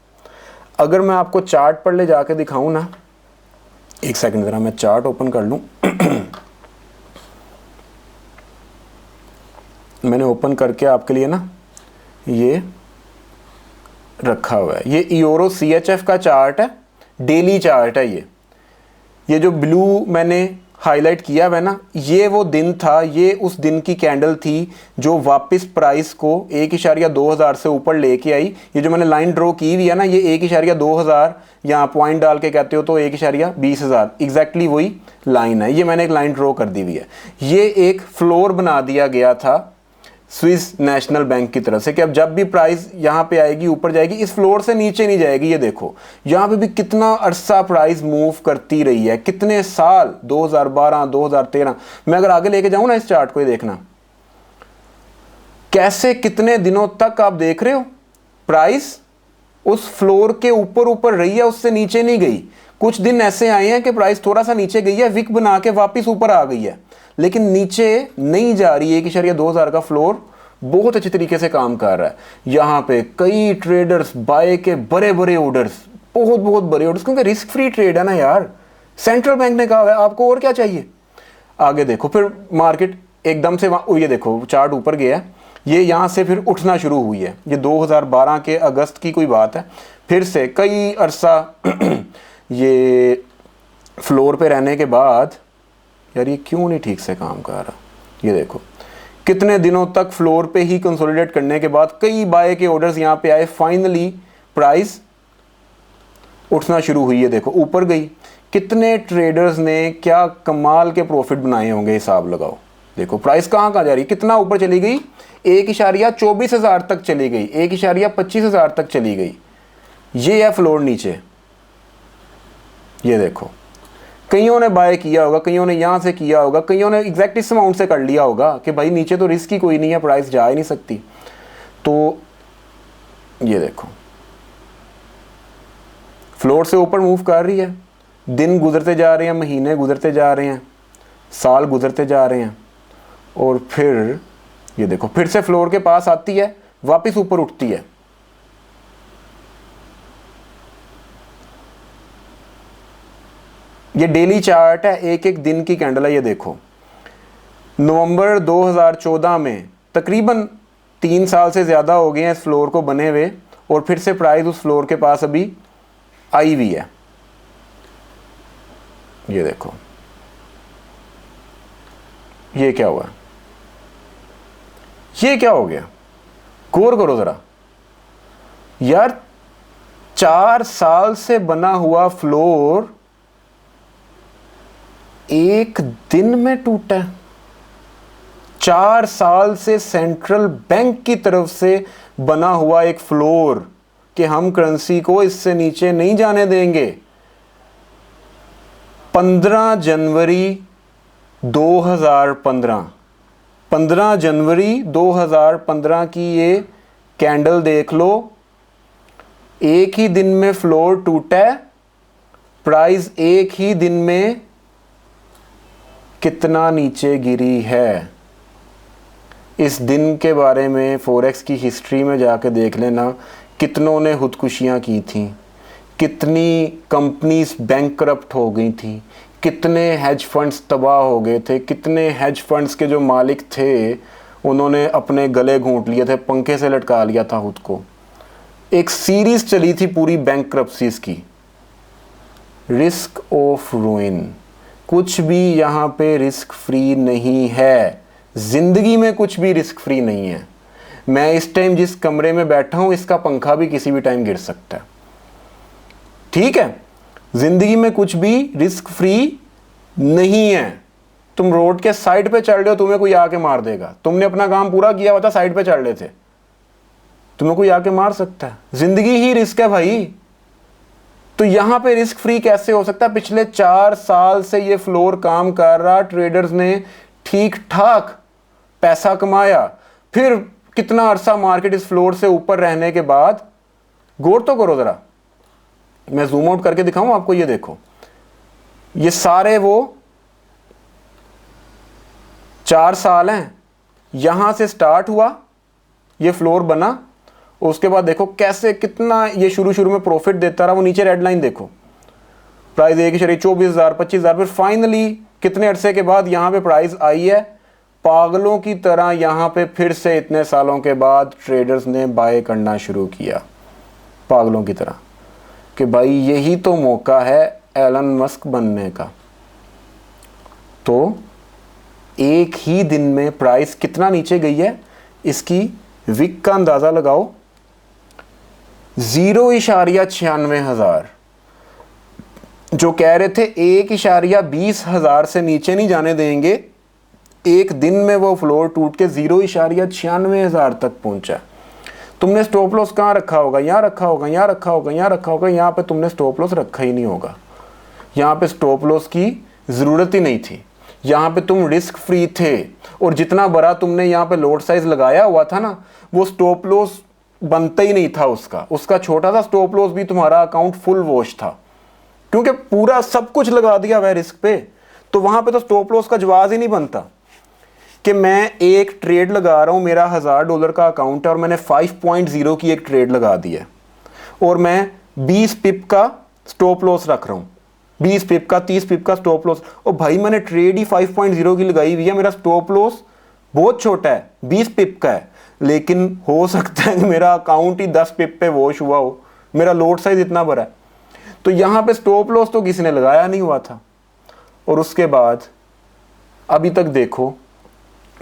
अगर मैं आपको चार्ट पर ले जाके दिखाऊं ना, एक सेकंड जरा मैं चार्ट ओपन कर लूं। मैंने ओपन करके आपके लिए ना ये रखा हुआ है, ये यूरो CHF का चार्ट है, डेली चार्ट है। ये जो ब्लू मैंने हाईलाइट किया हुआ है ना, ये वो दिन था, ये उस दिन की कैंडल थी जो वापस प्राइस को 1.2000 से ऊपर लेके आई। ये जो मैंने लाइन ड्रॉ की हुई है ना, ये 1.2000 यहाँ पॉइंट डाल के कहते हो तो 1.20,000 एग्जैक्टली वही लाइन है। ये मैंने एक लाइन ड्रॉ कर दी हुई है। ये एक फ्लोर बना दिया गया था स्विस नेशनल बैंक की तरफ से कि अब जब भी प्राइस यहाँ पे आएगी ऊपर जाएगी, इस फ्लोर से नीचे नहीं जाएगी। ये देखो यहाँ पे भी कितना अरसा प्राइस मूव करती रही है, कितने साल, 2012, 2013। मैं अगर आगे लेके जाऊं ना इस चार्ट को, ये देखना कैसे कितने दिनों तक आप देख रहे हो प्राइस उस फ्लोर के ऊपर ऊपर रही है, उससे नीचे नहीं गई। कुछ दिन ऐसे आए हैं कि प्राइस थोड़ा सा नीचे गई है, विक बना के वापस ऊपर आ गई है, लेकिन नीचे नहीं जा रही है। 1.2000 का फ्लोर बहुत अच्छे तरीके से काम कर रहा है। यहाँ पे कई ट्रेडर्स बाय के बड़े बड़े ऑर्डर्स, बहुत बहुत बड़े ऑर्डर्स, क्योंकि रिस्क फ्री ट्रेड है ना यार। सेंट्रल बैंक ने कहा है आपको और क्या चाहिए। आगे देखो फिर मार्केट एकदम से ये देखो चार्ट ऊपर गया है, ये यहाँ से फिर उठना शुरू हुई है। ये 2012 के अगस्त की कोई बात है। फिर से कई अरसा ये फ्लोर पे रहने के बाद यार ये क्यों नहीं ठीक से काम कर रहा। ये देखो कितने दिनों तक फ्लोर पे ही कंसोलिडेट करने के बाद कई बाय के ऑर्डर्स यहाँ पे आए, फाइनली प्राइस उठना शुरू हुई है। देखो ऊपर गई, कितने ट्रेडर्स ने क्या कमाल के प्रॉफिट बनाए होंगे, हिसाब लगाओ। देखो प्राइस कहाँ जा रही है, कितना ऊपर चली गई, 1.24,000 तक चली गई, 1.25,000 तक चली गई। ये है फ्लोर नीचे। ये देखो कईयों ने बाय किया होगा, कईयों ने यहाँ से किया होगा, कईयों ने एग्जैक्ट इस अमाउंट से कर लिया होगा कि भाई नीचे तो रिस्क ही कोई नहीं है, प्राइस जा ही नहीं सकती। तो ये देखो फ्लोर से ऊपर मूव कर रही है, दिन गुजरते जा रहे हैं, महीने गुजरते जा रहे हैं, साल गुजरते जा रहे हैं, और फिर ये देखो फिर से फ्लोर के पास आती है, वापस ऊपर उठती है। ये डेली चार्ट है, एक एक दिन की कैंडल है। ये देखो नवंबर 2014 में तकरीबन 3 साल से ज़्यादा हो गए हैं इस फ्लोर को बने हुए, और फिर से प्राइस उस फ्लोर के पास अभी आई हुई है। ये देखो ये क्या हुआ, ये क्या हो गया, गौर करो ज़रा। यार 4 साल से बना हुआ फ्लोर एक दिन में टूटा है। 4 साल से सेंट्रल बैंक की तरफ से बना हुआ एक फ्लोर कि हम करेंसी को इससे नीचे नहीं जाने देंगे। 15 जनवरी 2015 15 जनवरी 2015 की ये कैंडल देख लो, एक ही दिन में फ्लोर टूटा है। प्राइस एक ही दिन में कितना नीचे गिरी है, इस दिन के बारे में फॉरेक्स की हिस्ट्री में जाके देख लेना। कितनों ने खुदकुशियां की थी, कितनी कंपनीज बैंकरप्ट हो गई थी, कितने हेज फंड्स तबाह हो गए थे, कितने हेज फंड्स के जो मालिक थे उन्होंने अपने गले घूंट लिए थे, पंखे से लटका लिया था खुद को। एक सीरीज चली थी पूरी बैंकरप्सीज की। रिस्क ऑफ रूइन, कुछ भी यहाँ पे रिस्क फ्री नहीं है। जिंदगी में कुछ भी रिस्क फ्री नहीं है। मैं इस टाइम जिस कमरे में बैठा हूं इसका पंखा भी किसी भी टाइम गिर सकता है, ठीक है। जिंदगी में कुछ भी रिस्क फ्री नहीं है। तुम रोड के साइड पे चल रहे हो, तुम्हें कोई आके मार देगा। तुमने अपना काम पूरा किया हुआ था, साइड पे चल रहे थे, तुम्हें कोई आके मार सकता है। जिंदगी ही रिस्क है भाई। तो यहां पे रिस्क फ्री कैसे हो सकता है? पिछले 4 साल से ये फ्लोर काम कर रहा, ट्रेडर्स ने ठीक ठाक पैसा कमाया, फिर कितना अरसा मार्केट इस फ्लोर से ऊपर रहने के बाद, गौर तो करो जरा, मैं जूम आउट करके दिखाऊं आपको। ये देखो, ये सारे वो 4 साल हैं। यहां से स्टार्ट हुआ, ये फ्लोर बना, उसके बाद देखो कैसे कितना ये शुरू में प्रॉफिट देता रहा। वो नीचे रेड लाइन देखो, प्राइस 1.24,000 25,000, फिर फाइनली कितने अरसे के बाद यहाँ पे प्राइस आई है। पागलों की तरह यहाँ पे फिर से इतने सालों के बाद ट्रेडर्स ने बाय करना शुरू किया, पागलों की तरह, कि भाई यही तो मौका है एलन मस्क बनने का। तो एक ही दिन में प्राइस कितना नीचे गई है, इसकी विक का अंदाज़ा लगाओ। 0.96 जो कह रहे थे 1.20,000 से नीचे नहीं जाने देंगे, एक दिन में वो फ्लोर टूट के 0.96,000 तक पहुंचा। तुमने स्टॉप लॉस कहाँ रखा होगा? यहाँ रखा होगा, यहाँ रखा होगा, यहाँ रखा होगा। यहाँ पे तुमने स्टॉप लॉस रखा ही नहीं होगा। यहाँ पे स्टॉप लॉस की ज़रूरत ही नहीं थी। यहाँ पे तुम रिस्क फ्री थे, और जितना बड़ा तुमने यहाँ पे लोड साइज लगाया हुआ था ना, वो स्टॉप लॉस बनता ही नहीं था उसका छोटा सा स्टॉप लॉस भी तुम्हारा अकाउंट फुल वॉश था, क्योंकि पूरा सब कुछ लगा दिया हुआ है रिस्क पे। तो वहां पे तो स्टॉप लॉस का जवाब ही नहीं बनता कि मैं एक ट्रेड लगा रहा हूं, मेरा $1000 का अकाउंट है और मैंने 5.0 की एक ट्रेड लगा दी है, और मैं 20 पिप का स्टॉप लॉस रख रहा हूं, 20 पिप का, 30 पिप का स्टॉप लॉस। और भाई मैंने ट्रेड ही 5.0 की लगाई हुई है, मेरा स्टॉप लॉस बहुत छोटा है, 20 पिप का है, लेकिन हो सकता है कि मेरा अकाउंट ही 10 पिप पे वॉश हुआ हो, मेरा लोड साइज इतना बड़ा है। तो यहाँ पे स्टॉप लॉस तो किसी ने लगाया नहीं हुआ था। और उसके बाद अभी तक देखो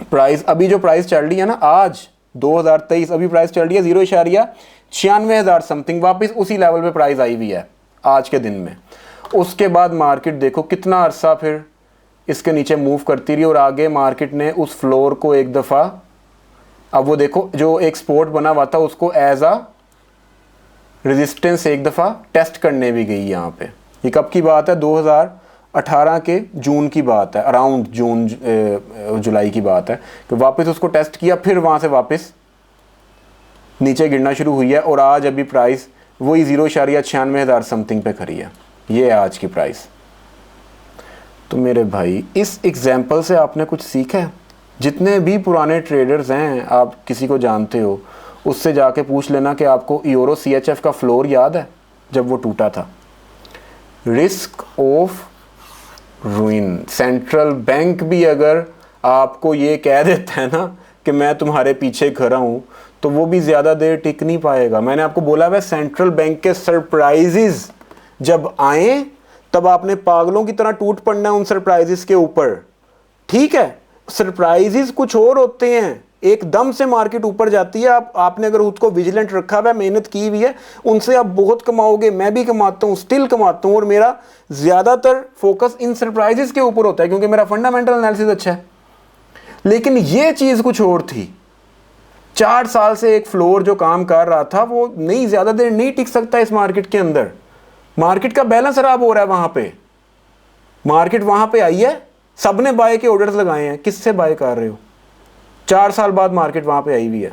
प्राइस, अभी जो प्राइस चल रही है ना आज 2023, अभी प्राइस चल रही है 0.96,000 समथिंग, वापस उसी लेवल पे प्राइस आई हुई है आज के दिन में। उसके बाद मार्केट देखो कितना अरसा फिर इसके नीचे मूव करती रही, और आगे मार्केट ने उस फ्लोर को एक दफ़ा, अब वो देखो जो एक सपोर्ट बना हुआ था उसको एज आ रेजिस्टेंस एक दफ़ा टेस्ट करने भी गई यहाँ पे। ये कब की बात है? 2018 के जून की बात है, अराउंड जून जुलाई की बात है, कि वापस उसको टेस्ट किया, फिर वहाँ से वापस नीचे गिरना शुरू हुई है, और आज अभी प्राइस वही 0.96,000 समथिंग पे खड़ी है। ये है आज की प्राइस। तो मेरे भाई इस एग्जाम्पल से आपने कुछ सीखा है? जितने भी पुराने ट्रेडर्स हैं, आप किसी को जानते हो, उससे जाके पूछ लेना कि आपको यूरो CHF का फ्लोर याद है जब वो टूटा था। Risk of रूइन। सेंट्रल बैंक भी अगर आपको ये कह देता है ना कि मैं तुम्हारे पीछे खड़ा हूँ, तो वो भी ज़्यादा देर टिक नहीं पाएगा। मैंने आपको बोला है सेंट्रल बैंक के सरप्राइजेज जब आए तब आपने पागलों की तरह टूट पड़ना है उन सरप्राइजेस के ऊपर, ठीक है। सरप्राइजेस कुछ और होते हैं, एकदम से मार्केट ऊपर जाती है, आपने अगर खुद को विजिलेंट रखा हुआ है, मेहनत की हुई है, उनसे आप बहुत कमाओगे, मैं भी कमाता हूँ, स्टिल कमाता हूँ, और मेरा ज़्यादातर फोकस इन सरप्राइजेस के ऊपर होता है क्योंकि मेरा फंडामेंटल एनालिसिस अच्छा है। लेकिन ये चीज़ कुछ और थी। 4 साल से एक फ्लोर जो काम कर रहा था वो नहीं, ज़्यादा देर नहीं टिक सकता इस मार्केट के अंदर। मार्केट का बैलेंस खराब हो रहा है वहाँ पे। मार्केट वहाँ पे आई है, सबने बाय के ऑर्डर्स लगाए हैं, किससे बाय कर रहे हो? 4 साल बाद मार्केट वहाँ पे आई हुई है,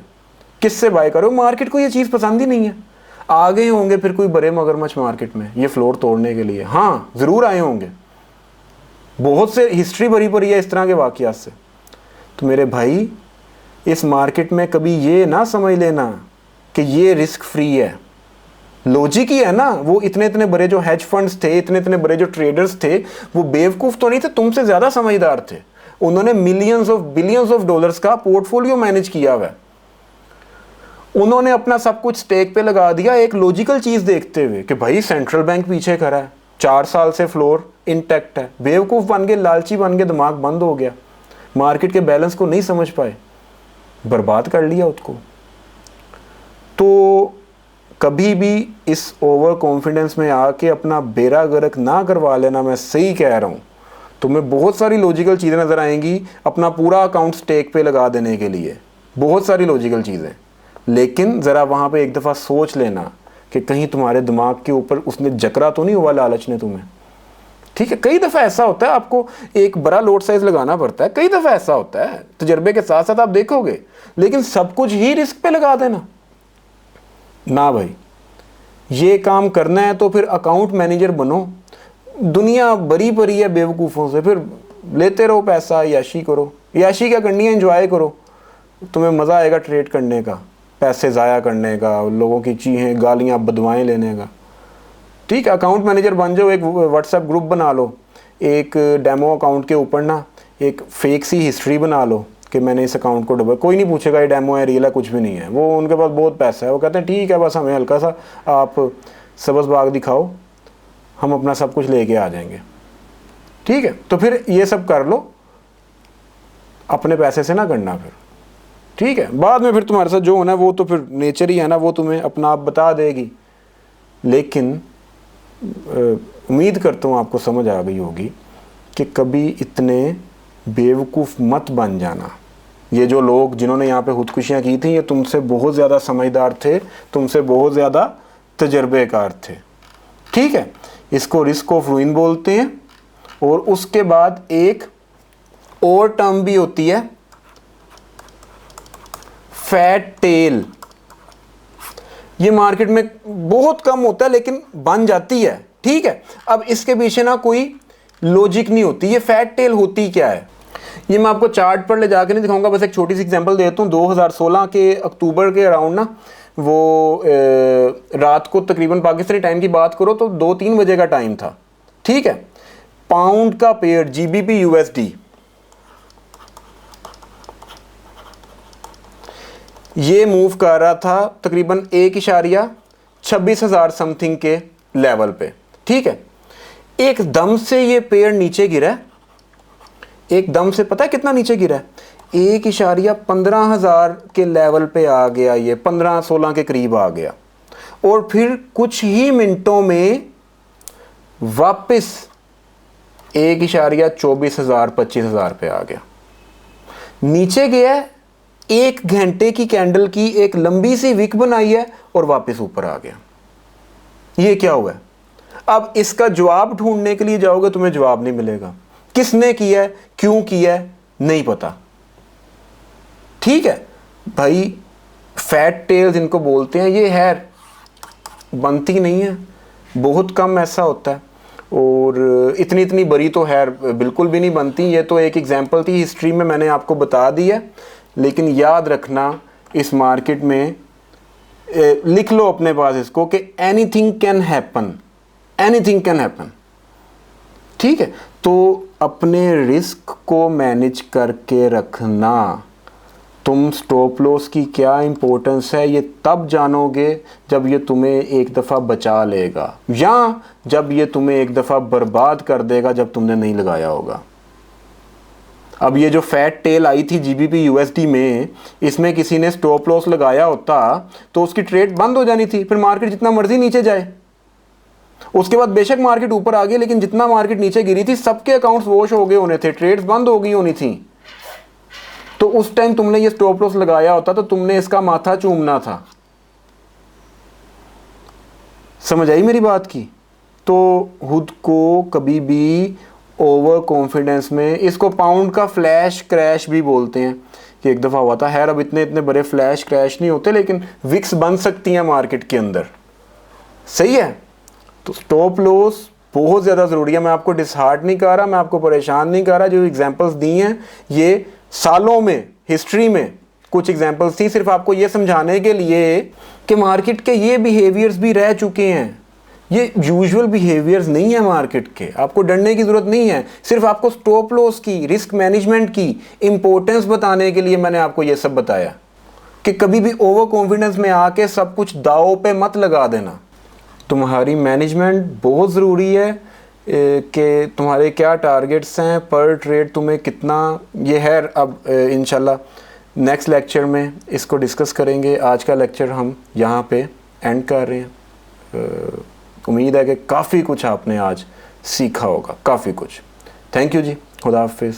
किससे बाय कर रहे हो? मार्केट को ये चीज़ पसंद ही नहीं है। आ गए होंगे फिर कोई बड़े मगरमच्छ मार्केट में ये फ्लोर तोड़ने के लिए, हाँ ज़रूर आए होंगे, बहुत से हिस्ट्री भरी पड़ी है इस तरह के वाक़यात से। तो मेरे भाई, इस मार्केट में कभी ये ना समझ लेना कि ये रिस्क फ्री है। लॉजिक ही है ना, वो इतने इतने बड़े जो हेज फंड्स थे, इतने इतने बड़े जो ट्रेडर्स थे, वो बेवकूफ़ तो नहीं थे, तुमसे ज़्यादा समझदार थे। उन्होंने millions of billions of dollars का पोर्टफोलियो मैनेज किया हुआ है। उन्होंने अपना सब कुछ स्टेक पे लगा दिया एक लॉजिकल चीज़ देखते हुए कि भाई सेंट्रल बैंक पीछे खड़ा है, 4 साल से फ्लोर इंटैक्ट है। बेवकूफ़ बन गए, लालची बन गए, दिमाग बंद हो गया, मार्केट के बैलेंस को नहीं समझ पाए, बर्बाद कर लिया उसको। तो कभी भी इस ओवर कॉन्फिडेंस में आके अपना बेड़ा गर्क ना करवा लेना, मैं सही कह रहा हूँ। तुम्हें बहुत सारी लॉजिकल चीज़ें नज़र आएंगी अपना पूरा अकाउंट स्टेक पे लगा देने के लिए, बहुत सारी लॉजिकल चीज़ें, लेकिन ज़रा वहाँ पे एक दफ़ा सोच लेना कि कहीं तुम्हारे दिमाग के ऊपर उसने जकरा तो नहीं हुआ लालच ने तुम्हें। ठीक है, कई दफ़ा ऐसा होता है, आपको एक बड़ा लोड साइज लगाना पड़ता है, कई दफ़ा ऐसा होता है, तजर्बे के साथ साथ आप देखोगे। लेकिन सब कुछ ही रिस्क पे लगा देना ना भाई, ये काम करना है तो फिर अकाउंट मैनेजर बनो। दुनिया भरी पड़ी है बेवकूफ़ों से, फिर लेते रहो पैसा, याशी करो। याशी क्या करनी है, एंजॉय करो, तुम्हें मज़ा आएगा ट्रेड करने का, पैसे ज़ाया करने का, लोगों की चीज़ें गालियाँ बदवाएँ लेने का। ठीक है, अकाउंट मैनेजर बन जाओ, एक व्हाट्सएप ग्रुप बना लो, एक डेमो अकाउंट के ऊपर ना एक फेक सी हिस्ट्री बना लो कि मैंने इस अकाउंट को डबल, कोई नहीं पूछेगा ये डेमो है रियल है कुछ भी नहीं है, वो उनके पास बहुत पैसा है, वो कहते हैं ठीक है बस हमें हल्का सा आप सब्ज़ बाग दिखाओ, हम अपना सब कुछ लेके आ जाएंगे। ठीक है, तो फिर ये सब कर लो, अपने पैसे से ना करना फिर। ठीक है, बाद में फिर तुम्हारे साथ जो होना है वो तो फिर नेचर ही है ना, वो तुम्हें अपना आप बता देगी। लेकिन उम्मीद करता हूँ आपको समझ आ गई होगी कि कभी इतने बेवकूफ़ मत बन जाना। ये जो लोग जिन्होंने यहाँ पे खुदकुशियाँ की थी, ये तुमसे बहुत ज़्यादा समझदार थे, तुमसे बहुत ज़्यादा तजर्बेकार थे। ठीक है, इसको रिस्क ऑफ रूइन बोलते हैं। और उसके बाद एक और टर्म भी होती है फैट टेल। ये मार्केट में बहुत कम होता है लेकिन बन जाती है। ठीक है, अब इसके पीछे ना कोई लॉजिक नहीं होती। ये फैट टेल होती क्या है, ये मैं आपको चार्ट पर ले जाकर नहीं दिखाऊंगा, बस एक छोटी सी एग्जांपल देता हूँ। 2016 के अक्टूबर के अराउंड ना, वो रात को तकरीबन पाकिस्तानी टाइम की बात करो तो 2-3 बजे का टाइम था। ठीक है, पाउंड का पेयर GBP USD ये मूव कर रहा था तकरीबन 1.26,000 समथिंग के लेवल पे। ठीक है, एकदम से ये पेयर नीचे गिरा, एकदम से पता है कितना नीचे गिरा, 1.15,000 के लेवल पे आ गया, ये 15-16 के करीब आ गया, और फिर कुछ ही मिनटों में वापस 1.24,000-25,000 पे आ गया। नीचे गया, 1 घंटे की कैंडल की एक लंबी सी विक बनाई है और वापस ऊपर आ गया। ये क्या हुआ है? अब इसका जवाब ढूंढने के लिए जाओगे, तुम्हें जवाब नहीं मिलेगा। किसने किया है, क्यों किया है, नहीं पता। ठीक है भाई, फैट टेल्स इनको बोलते हैं, ये हेयर बनती नहीं है, बहुत कम ऐसा होता है, और इतनी इतनी बड़ी तो हेयर बिल्कुल भी नहीं बनती। ये तो एक एग्जांपल थी, हिस्ट्री में मैंने आपको बता दी है। लेकिन याद रखना, इस मार्केट में लिख लो अपने पास इसको कि anything can happen, anything can happen. ठीक है, तो अपने रिस्क को मैनेज करके रखना। तुम स्टॉप लॉस की क्या इंपॉर्टेंस है ये तब जानोगे जब ये तुम्हें एक दफ़ा बचा लेगा, या जब ये तुम्हें एक दफ़ा बर्बाद कर देगा जब तुमने नहीं लगाया होगा। अब ये जो फैट टेल आई थी जीबीपी यूएसडी में, इसमें किसी ने स्टॉप लॉस लगाया होता तो उसकी ट्रेड बंद हो जानी थी, फिर मार्केट जितना मर्जी नीचे जाए। उसके बाद बेशक मार्केट ऊपर आ गई, लेकिन जितना मार्केट नीचे गिरी थी सबके अकाउंट्स वॉश हो गए होने थे, ट्रेड्स बंद हो गई होनी थी। तो उस टाइम तुमने ये स्टॉप लॉस लगाया होता तो तुमने इसका माथा चूमना था। समझ आई मेरी बात की? तो खुद को कभी भी ओवर कॉन्फिडेंस में, इसको पाउंड का फ्लैश क्रैश भी बोलते हैं कि एक दफ़ा हुआ था। खैर अब इतने इतने बड़े फ्लैश क्रैश नहीं होते, लेकिन विक्स बन सकती हैं मार्केट के अंदर। सही है? तो स्टॉप लॉस बहुत ज़्यादा ज़रूरी है। मैं आपको डिसहार्ट नहीं कर रहा, मैं आपको परेशान नहीं कर रहा। जो एग्जांपल्स दी हैं ये सालों में, हिस्ट्री में कुछ एग्जांपल्स थी, सिर्फ आपको ये समझाने के लिए कि मार्केट के ये बिहेवियर्स भी रह चुके हैं। ये यूजुअल बिहेवियर्स नहीं है मार्केट के, आपको डरने की ज़रूरत नहीं है। सिर्फ आपको स्टॉप लॉस की, रिस्क मैनेजमेंट की इंपॉर्टेंस बताने के लिए मैंने आपको ये सब बताया कि कभी भी ओवर कॉन्फिडेंस में आके सब कुछ दांव पे मत लगा देना। तुम्हारी मैनेजमेंट बहुत ज़रूरी है कि तुम्हारे क्या टारगेट्स हैं, पर ट्रेड तुम्हें कितना, ये है। अब इंशाल्लाह नेक्स्ट लेक्चर में इसको डिस्कस करेंगे। आज का लेक्चर हम यहाँ पे एंड कर रहे हैं। उम्मीद है कि काफ़ी कुछ आपने आज सीखा होगा, काफ़ी कुछ। थैंक यू जी, खुदा हाफिज़।